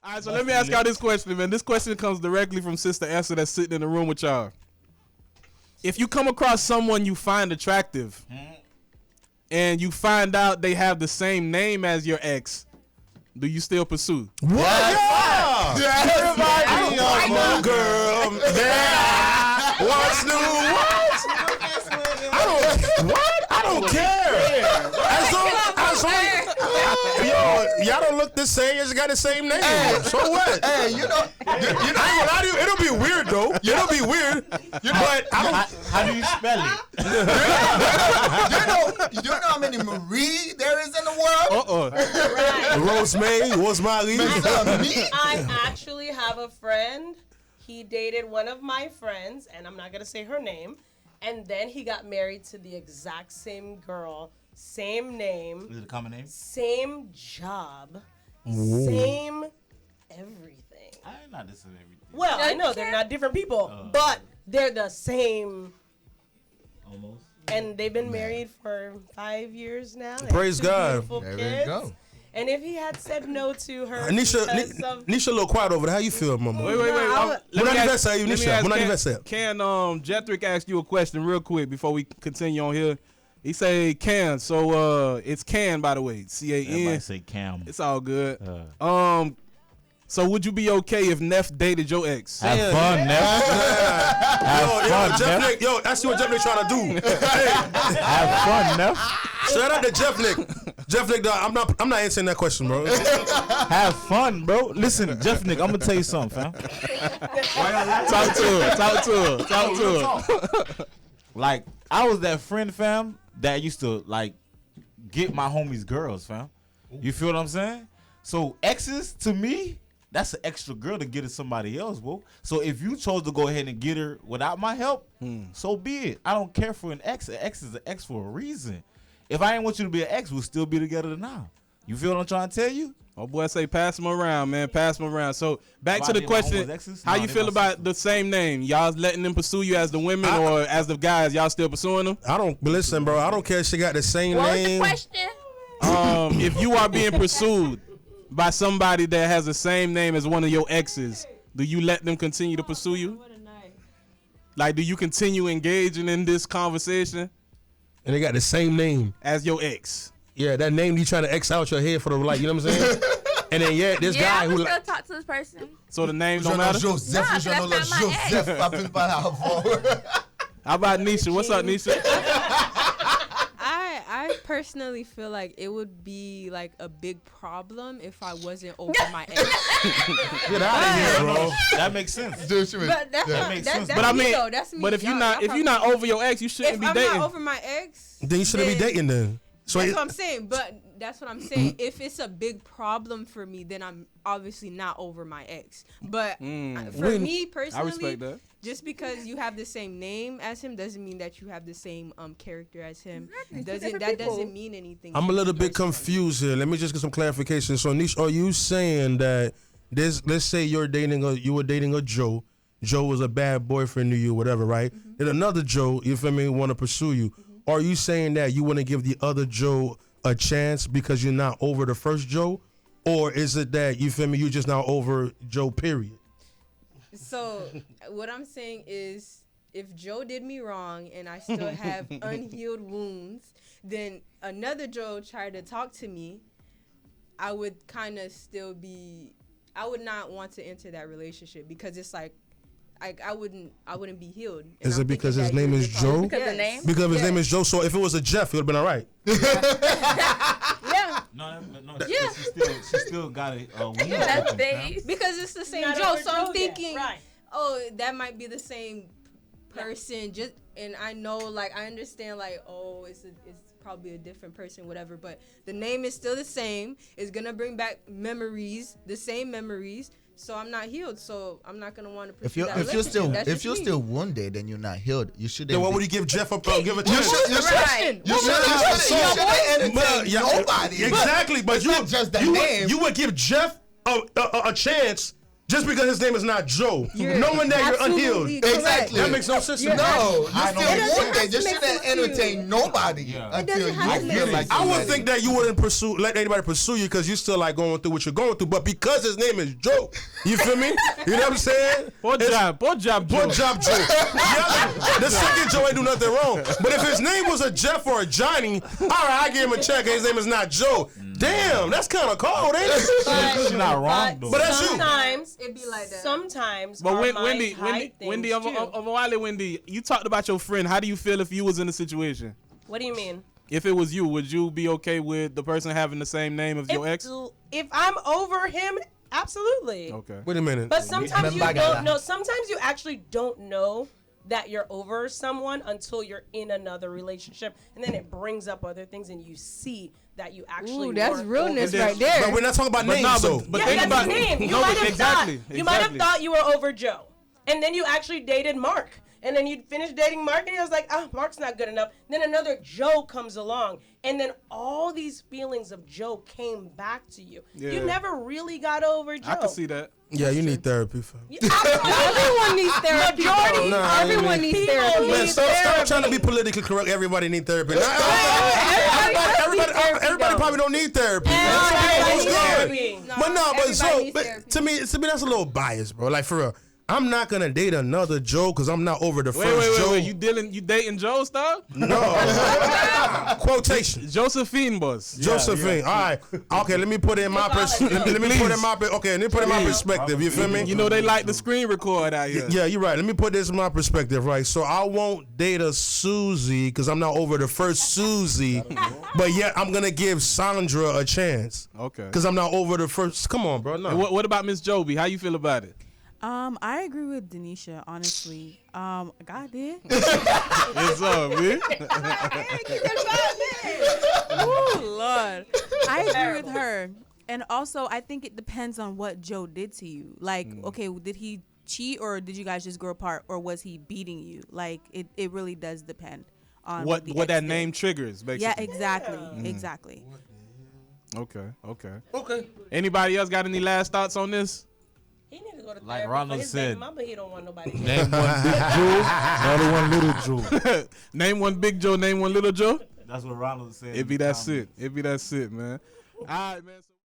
All right, so let me ask y'all this question, man. This question comes directly from Sister Esther that's sitting in the room with y'all. If you come across someone you find attractive and you find out they have the same name as your ex, do you still pursue? What? Yes. Everybody on my girl. Yeah. What's new? I don't care. Y'all don't look the same. You just got the same name. So what? Hey, you know, it'll be weird though. It'll be weird. But how do you spell it? you know how many Marie there is in the world? Rosemary, Rosemary. I actually have a friend. He dated one of my friends, and I'm not gonna say her name. And then he got married to the exact same girl, same name. Is it a common name? Same job, same everything. I'm not the same everything. Well, I know they're not different people, but they're the same. Almost. And they've been married for 5 years now. Praise God. There you go. And if he had said no to her, Nisha a little quiet over there. How you feel, mama? Wait. Can Jethrick ask you a question real quick before we continue on here? He say Can, so it's Can, by the way, C-A-N. Everybody say Cam. It's all good. So would you be okay if Neff dated your ex? Have fun, Neff. Jeff Nick, I see what Jeff Nick trying to do. Have fun, Neff. Shout out to Jeff Nick. Jeff Nick, I'm not answering that question, bro. Have fun, bro. Listen, Jeff Nick, I'm gonna tell you something, fam. Talk to her. Like, I was that friend, fam, that used to like get my homies' girls, fam. You feel what I'm saying? So exes, to me, that's an extra girl to get to somebody else, bro. So if you chose to go ahead and get her without my help, so be it. I don't care for an ex. An ex is an ex for a reason. If I ain't want you to be an ex, we'll still be together now. You feel what I'm trying to tell you? Oh boy, say pass them around, man. Pass them around. So back to the question: how you feel about the same name? Y'all letting them pursue you as the women or as the guys? Y'all still pursuing them? Listen, bro. I don't care if she got the same name. What was the question? If you are being pursued by somebody that has the same name as one of your exes, do you let them continue to pursue you? Like, do you continue engaging in this conversation? And they got the same name as your ex. Yeah, that name you trying to X out your head for the like, you know what I'm saying? And then this guy who still talk to this person. So the names don't matter. Joseph, that's not my ex. How about Nisha? What's up, Nisha? I personally feel like it would be like a big problem if I wasn't over my ex. Get out of here, bro. That makes sense. But that makes sense. But I mean, that's me. But if you're not over your ex, you shouldn't be dating. If I'm not over my ex, then you shouldn't be dating then. So that's what I'm saying. But that's what I'm saying. If it's a big problem for me, then I'm obviously not over my ex. But for me personally, I respect that. Just because you have the same name as him doesn't mean that you have the same character as him. Exactly. Doesn't mean anything. I'm a little bit confused here. Let me just get some clarification. So, Nish, are you saying that let's say you were dating a Joe. Joe was a bad boyfriend to you, whatever, right? Mm-hmm. And another Joe, you feel me, want to pursue you. Mm-hmm. Are you saying that you want to give the other Joe a chance because you're not over the first Joe? Or is it that, you feel me, you're just not over Joe, period? So what I'm saying is, if Joe did me wrong and I still have unhealed wounds, then another Joe tried to talk to me, I would kind of still be, I would not want to enter that relationship because it's like I wouldn't be healed. And is it because his name is Joe? Because the name? Because his name is Joe. So if it was a Jeff, it would have been all right. Yeah. No. Yeah. She still got it. That's base. Because it's the same Joe. So I'm thinking, oh, that might be the same person. Just and I know, like, I understand, like, oh, it's probably a different person, whatever. But the name is still the same. It's gonna bring back memories, the same memories. So I'm not healed. So I'm not gonna want to pursue that relationship. If you're still wounded, then you're not healed. You shouldn't. Then why would you give Jeff a chance? You shouldn't nobody. Exactly, but it's not just the name. You would give Jeff a chance Just because his name is not Joe, knowing that you're unhealed. Exactly. That makes no sense to me. No, you I still know. wounded. You shouldn't entertain nobody until you feel like I would you're think that you wouldn't let anybody pursue you because you're still like going through what you're going through. But because his name is Joe, you feel me? You know what I'm saying? Poor job, Joe. Yeah, the second Joe ain't do nothing wrong. But if his name was a Jeff or a Johnny, all right, I give him a check. His name is not Joe. Damn, that's kind of cold, ain't it? She's not wrong though. But that's you. Sometimes It be like that. Sometimes, But our Wendy, minds hide Wendy, things, of too. a while, Wendy, you talked about your friend. How do you feel if you was in a situation? What do you mean? If it was you, would you be okay with the person having the same name as your ex? If I'm over him, absolutely. Okay. Wait a minute. But sometimes you Remember, don't know. Sometimes you actually don't know that you're over someone until you're in another relationship, and then it brings up other things, and you see that you actually. Ooh, that's weren't realness over right them. there. But we're not talking about But names, no, though. but Yeah, think that's about the name. You no, might but have thought you might have exactly. thought you were over Joe, and then you actually dated Mark. And then you finished dating Mark, and he was like, "Ah, Mark's not good enough." Then another Joe comes along, and then all these feelings of Joe came back to you. Yeah. You never really got over Joe. I can see that. Yeah, you need therapy, fam. Everyone needs therapy. Majority, Everyone needs people therapy. Man, need stop trying to be politically correct. Everybody need therapy. Everybody probably don't need therapy. Everybody What's needs good? therapy. But no, but so everybody needs but therapy. to me that's a little biased, bro. Like for real, I'm not gonna date another Joe because I'm not over the first Joe. Wait. You dating Joe stuff? No. Quotation. Josephine boss. Josephine. All right. Okay, let me put it in my perspective. Let me put it in my perspective. You feel me? You know they like the screen record out here. Yeah, you're right. Let me put this in my perspective, right? So I won't date a Susie because I'm not over the first Susie, but yet I'm gonna give Sandra a chance. Okay. Because I'm not over the first. Come on, bro. No. And what about Miss Joby? How you feel about it? I agree with Denisha, honestly. God did. It's up, man. Oh Lord. I agree with her. And also I think it depends on what Joe did to you. Like, okay, did he cheat or did you guys just grow apart or was he beating you? Like it really does depend on What the that ex name did. triggers, basically. Yeah, exactly. Exactly. Okay. Anybody else got any last thoughts on this? He need to go to Like therapy Ronald for his said. baby mama. He don't want nobody. Name one big Joe, another one little Joe. Name one big Joe, name one little Joe. That's what Ronald said. It be that shit, man. All right, man.